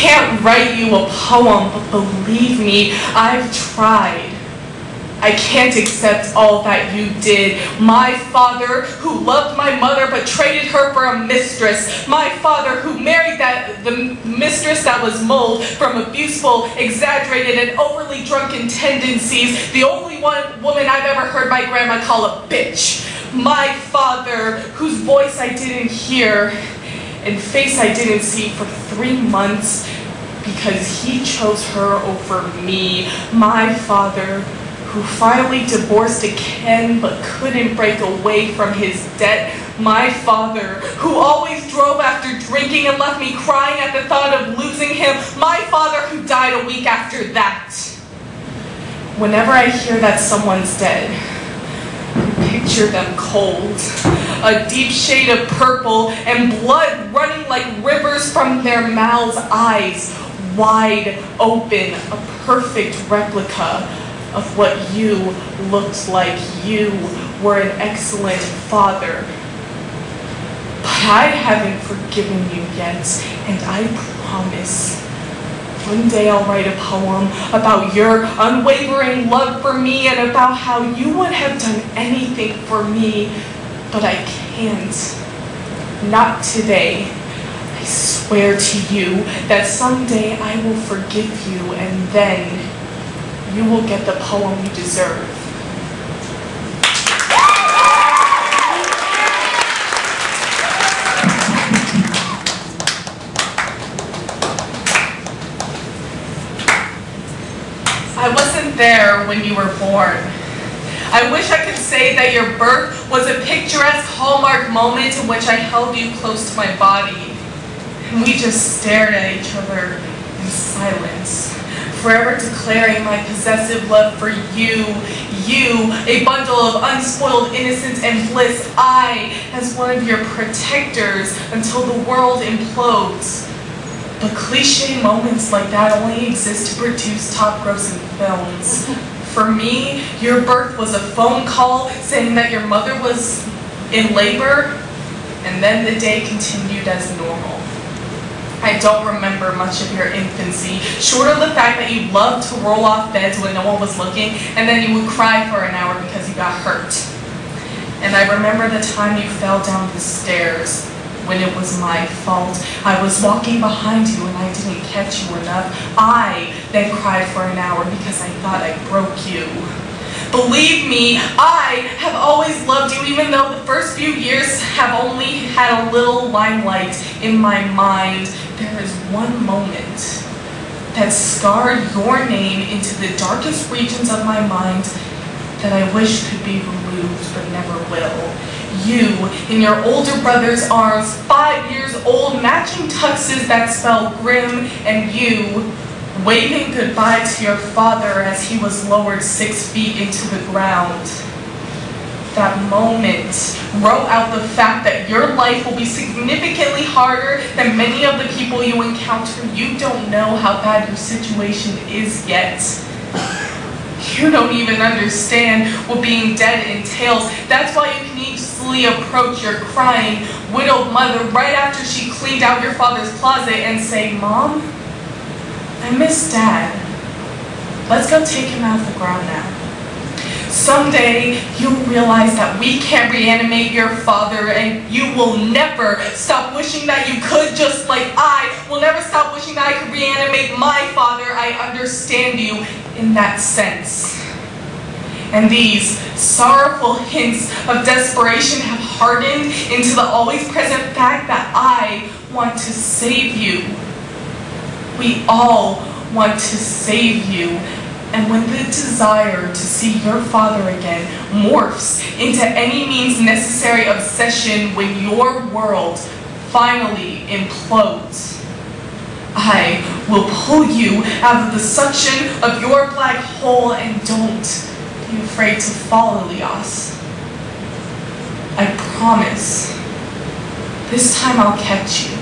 can't write you a poem, but believe me, I've tried. I can't accept all that you did. My father, who loved my mother but traded her for a mistress. My father, who married the mistress that was mold from abuseful, exaggerated, and overly drunken tendencies. The only woman I've ever heard my grandma call a bitch. My father, whose voice I didn't hear and face I didn't see for 3 months because he chose her over me. My father, who finally divorced again but couldn't break away from his debt. My father, who always drove after drinking and left me crying at the thought of losing him. My father, who died a week after that. Whenever I hear that someone's dead, I picture them cold, a deep shade of purple and blood running like rivers from their mouths, eyes wide open, a perfect replica of what you looked like. You were an excellent father. But I haven't forgiven you yet, and I promise one day I'll write a poem about your unwavering love for me and about how you would have done anything for me, but I can't. Not today. I swear to you that someday I will forgive you, and then you will get the poem you deserve. I wasn't there when you were born. I wish I could say that your birth was a picturesque hallmark moment in which I held you close to my body, and we just stared at each other in silence, forever declaring my possessive love for you, a bundle of unspoiled innocence and bliss, I, as one of your protectors until the world implodes. But cliche moments like that only exist to produce top-grossing films. For me, your birth was a phone call saying that your mother was in labor, and then the day continued as normal. I don't remember much of your infancy, short of the fact that you loved to roll off beds when no one was looking, and then you would cry for an hour because you got hurt. And I remember the time you fell down the stairs when it was my fault. I was walking behind you and I didn't catch you enough. I then cried for an hour because I thought I broke you. Believe me, I have always loved you, even though the first few years have only had a little limelight in my mind. There is one moment that scarred your name into the darkest regions of my mind that I wish could be removed but never will. You, in your older brother's arms, 5 years old, matching tuxes that spell grim, and you, waving goodbye to your father as he was lowered 6 feet into the ground. That moment wrote out the fact that your life will be significantly harder than many of the people you encounter. You don't know how bad your situation is yet. You don't even understand what being dead entails. That's why you can easily approach your crying, widowed mother right after she cleaned out your father's closet and say, "Mom, I miss Dad. Let's go take him out of the ground now." Someday, you'll realize that we can't reanimate your father, and you will never stop wishing that you could, just like I will never stop wishing that I could reanimate my father. I understand you in that sense. And these sorrowful hints of desperation have hardened into the always present fact that I want to save you. We all want to save you. And when the desire to see your father again morphs into any means necessary obsession, when your world finally implodes, I will pull you out of the suction of your black hole, and don't be afraid to fall, Elias. I promise, this time I'll catch you.